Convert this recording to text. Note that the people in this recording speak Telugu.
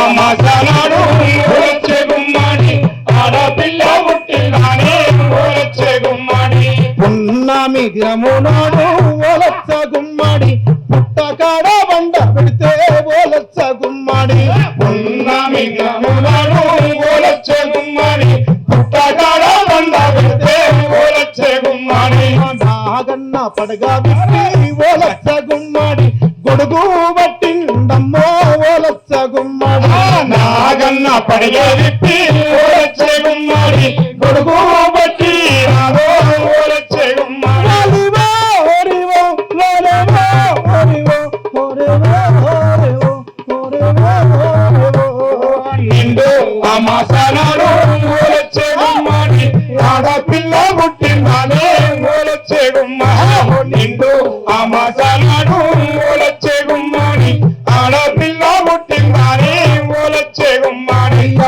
అమాసనాడు ఓలొచ్చే గుమ్మడి ఆడపిల్ల పుట్టిందానే ఓలొచ్చే గుమ్మడి పున్నమి దినమునాడు ఓలొచ్చ గుమ్మడి పుట్టకాడ బండ పెడితే ఓలొచ్చ గుమ్మడి పున్నమి దినమునాడు ఓలొచ్చే గుమ్మడి పుట్టకాడ బండ పెడితే ఓలొచ్చే గుమ్మడి నాగన్న పడగా విప్పి ఓలొచ్చ గుమ్మడి గొడుగు పట్టిండమ్మో ఓలొచ్చ గుమ్మడి నాగన్న పడగా విప్పి ఓలొచ్చే గుమ్మడి గొడుగు పట్టి రాదో ఓలొచ్చే గుమ్మడి నిండు అమాసనాడు ఓలొచ్చే గుమ్మడి ఆడపిల్ల పుట్టిందానే ఓలొచ్చే గుమ్మడి